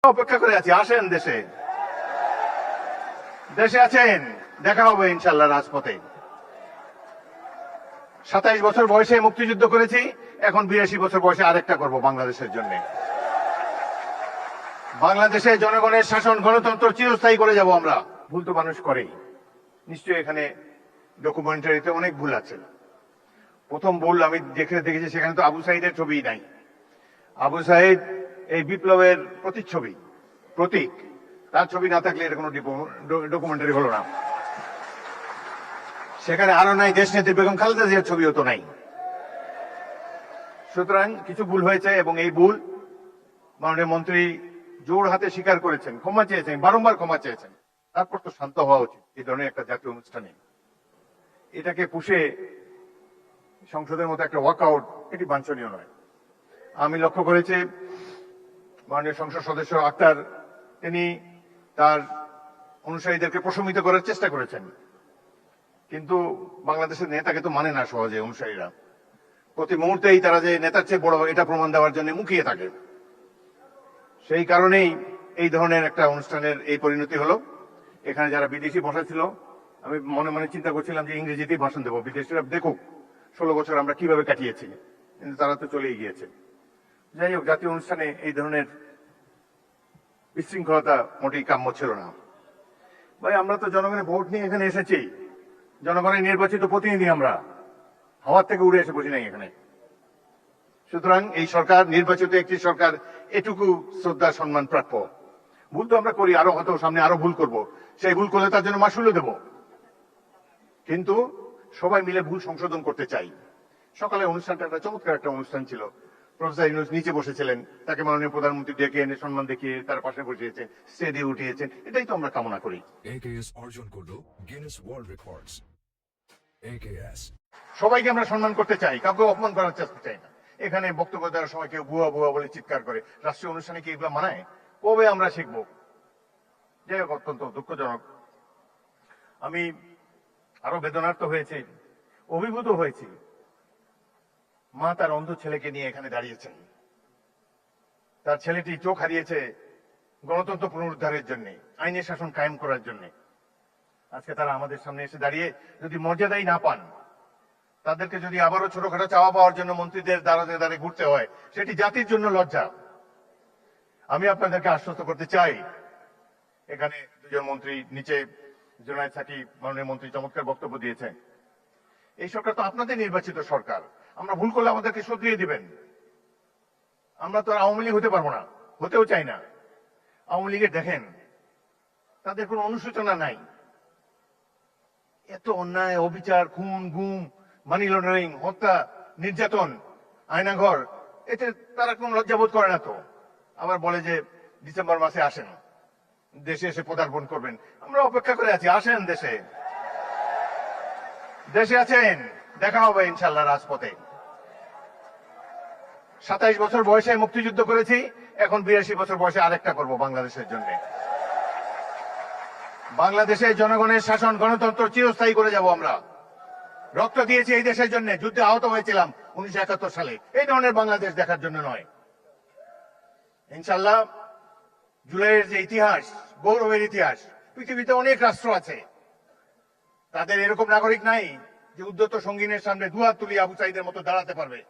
অপেক্ষা করে আছি, আসেন দেশে। দেশে আছেন, দেখা হবে ইনশাল্লাহ রাজপথে। 27 বছর বয়সে মুক্তিযুদ্ধ করেছি, এখন 82 বছর বয়সে আরেকটা করব বাংলাদেশের জন্য। বাংলাদেশে জনগণের শাসন, গণতন্ত্র চিরস্থায়ী করে যাব আমরা। ভুল তো মানুষ করেই, নিশ্চয়ই এখানে ডকুমেন্টারিতে অনেক ভুল আছে। প্রথম ভুল আমি দেখেছি, সেখানে তো আবু সাইদের ছবি নাই। আবু সাইদ এই বিপ্লবের প্রতিচ্ছবি, প্রতীক। তার ছবি না থাকলে এটা কোনো ডকুমেন্টারি হলো না। সেখানে আরো নাই দেশনেত্রী বেগম খালেদা জিয়ার ছবিও তো নাই। সুতরাং কিছু ভুল হয়েছে, এবং এই ভুল মাননীয় মন্ত্রী জোর হাতে স্বীকার করেছেন, ক্ষমা চেয়েছেন, বারংবার ক্ষমা চেয়েছেন। তারপর তো শান্ত হওয়া উচিত এই ধরনের একটা জাতীয় অনুষ্ঠানে। এটাকে পুষে সংসদের মতো একটা ওয়াকআউট, এটি বাঞ্ছনীয় নয়। আমি লক্ষ্য করেছি মাননীয় সংসদ সদস্য আক্তার, তিনি তার অনুসারীদেরকে প্রশমিত করার চেষ্টা করেছেন, কিন্তু বাংলাদেশের নেতাকে তো মানে না সহজে অনুসারীরা। প্রতি মুহূর্তেই তারা যে নেতার চেয়ে বড়, এটা প্রমাণ দেওয়ার জন্য মুখিয়ে থাকে। সেই কারণেই এই ধরনের একটা অনুষ্ঠানের এই পরিণতি হলো। এখানে যারা বিদেশি বসা ছিল, আমি মনে মনে চিন্তা করছিলাম যে ইংরেজিতেই ভাষণ দেবো, বিদেশিরা দেখুক 16 বছর আমরা কিভাবে কাটিয়েছি, কিন্তু তারা তো চলেই গিয়েছে। যাই হোক, জাতীয় অনুষ্ঠানে এই ধরনের বিশৃঙ্খলতা মোটেই কাম্য ছিল না। ভাই, আমরা তো জনগণের ভোট নিয়ে এখানে এসেছি, জনগণের নির্বাচিত প্রতিনিধি আমরা, হাওয়ার থেকে উড়ে এসে বসি নাই এখানে। সুতরাং এই সরকার নির্বাচিত একটি সরকার, এটুকু শ্রদ্ধা সম্মান প্রাপ্য। ভুল তো আমরা করি, আরো হয়তো সামনে আরো ভুল করব, সেই ভুল করলে তার জন্য মাসুলও দেব, কিন্তু সবাই মিলে ভুল সংশোধন করতে চাই। সকালে অনুষ্ঠানটা একটা চমৎকার একটা অনুষ্ঠান ছিল। প্রফেসর ইউনূস নিচে বসেছিলেন, তাকে মাননীয় প্রধানমন্ত্রী ডেকে এনে সম্মান দেখিয়ে তার পাশে বসিয়েছেন, স্টেজে উঠিয়েছেন। এটাই তো আমরা কামনা করি। AKS অর্জন করলো গিনেস ওয়ার্ল্ড রেকর্ডস। AKS সবাইকে আমরা সম্মান করতে চাই, কাউকে অপমান করার চেষ্টা চাই না। এখানে বক্তব্য দেওয়ার সময় কেউ ভুয়া ভুয়া বলে চিৎকার করে, রাষ্ট্রীয় অনুষ্ঠানে কি এগুলো মানায়? কবে আমরা শিখবো? যাই হোক, অত্যন্ত দুঃখজনক। আমি আরো বেদনার্থ হয়েছি, অভিভূত হয়েছি। মা তার অন্ধ ছেলেকে নিয়ে এখানে দাঁড়িয়েছেন। তার ছেলেটি চোখ হারিয়েছে গণতন্ত্র পুনরুদ্ধারের জন্য, আইনের শাসন কায়েম করার জন্য। আজকে তারা আমাদের সামনে এসে দাঁড়িয়ে যদি মর্যাদাই না পান, তাদেরকে যদি আবারও ছোটখাটো চাওয়া পাওয়ার জন্য মন্ত্রীদের দ্বারে দ্বারে ঘুরতে হয়, সেটি জাতির জন্য লজ্জা। আমি আপনাদেরকে আশ্বস্ত করতে চাই, এখানে দুজন মন্ত্রী, নিচে জুনায়েদ সাকিব মাননীয় মন্ত্রী চমৎকার বক্তব্য দিয়েছেন। এই সরকার তো আপনাদের নির্বাচিত সরকার, আমরা ভুল করলে আমাদেরকে শুধরিয়ে দিবেন। আমরা তো আওয়ামী লীগ হতে পারবো না, হতেও চাই না। আওয়ামী লীগের দেখেন, তাদের কোনো অনুশোচনা নাই। এত অন্যায়, অবিচার, খুন, গুম, মানি লন্ডারিং, হত্যা, নির্যাতন, আয়নাঘর, এতে তারা কোনো লজ্জাবোধ করে না তো। আবার বলে যে ডিসেম্বর মাসে আসেন, দেশে এসে পদার্পণ করবেন। আমরা অপেক্ষা করে আছি, আসেন দেশে। দেশে আছেন, দেখা হবে ইনশাল্লাহ রাজপথে। 27 বছর বয়সে মুক্তিযুদ্ধ করেছি, এখন 82 বছর বয়সে আরেকটা করব বাংলাদেশের জন্য। বাংলাদেশের জনগণের শাসন, গণতন্ত্র চিরস্থায়ী করে যাব আমরা। রক্ত দিয়েছি এই দেশের জন্য, যুদ্ধে আহত হয়েছিলাম 1971 সালে। এই ধরনের বাংলাদেশ দেখার জন্য নয়। ইনশাল্লাহ জুলাইয়ের যে ইতিহাস, গৌরবের ইতিহাস, পৃথিবীতে অনেক রাষ্ট্র আছে, তাদের এরকম নাগরিক নাই যে উদ্যত সঙ্গীনের সামনে দুহাত তুলি আবু সাইদের মতো দাঁড়াতে পারবে।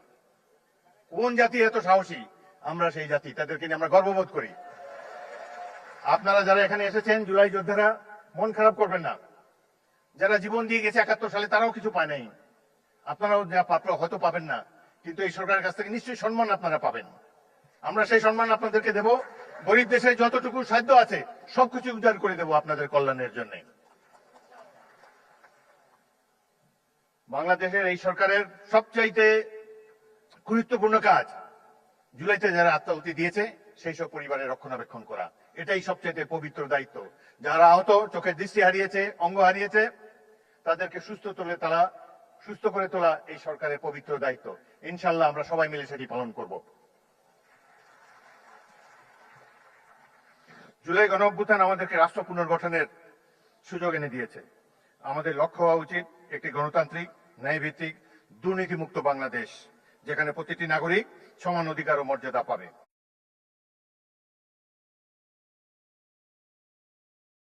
কোন জাতি এত সাহসী? আমরা সেই জাতি, তাদেরকে নিয়ে আমরা গর্ববোধ করি। আপনারা যারা এখানে এসেছেন, জুলাই যোদ্ধারা, মন খারাপ করবেন না। যারা জীবন দিয়ে গেছে 71 সালে, তারাও কিছু পায় নাই। আপনারাও যা প্রাপ্য হয়তো পাবেন না, কিন্তু এই সরকারের কাছ থেকে নিশ্চয়ই সম্মান আপনারা পাবেন। আমরা সেই সম্মান আপনাদেরকে দেব। গরিব দেশে যতটুকু সাধ্য আছে সবকিছু উজাড় করে দেব আপনাদের কল্যাণের জন্য। বাংলাদেশের এই সরকারের সবচাইতে গুরুত্বপূর্ণ কাজ, জুলাইতে যারা আত্মাহুতি দিয়েছে সেই সব পরিবারের রক্ষণাবেক্ষণ করা, এটাই সবচাইতে পবিত্র দায়িত্ব। যারা আহত, চোখের দৃষ্টি হারিয়েছে, অঙ্গ হারিয়েছে, তাদেরকে সুস্থ করে তোলা এই সরকারের পবিত্র দায়িত্ব। ইনশাল্লাহ আমরা সবাই মিলে সেটি পালন করব। জুলাই গণঅভ্যুত্থান আমাদেরকে রাষ্ট্র পুনর্গঠনের সুযোগ এনে দিয়েছে। আমাদের লক্ষ্য হওয়া উচিত একটি গণতান্ত্রিক, ন্যায়ভিত্তিক, দুর্নীতিমুক্ত বাংলাদেশ, যেখানে প্রতিটি নাগরিক সমান অধিকার ও মর্যাদা পাবে।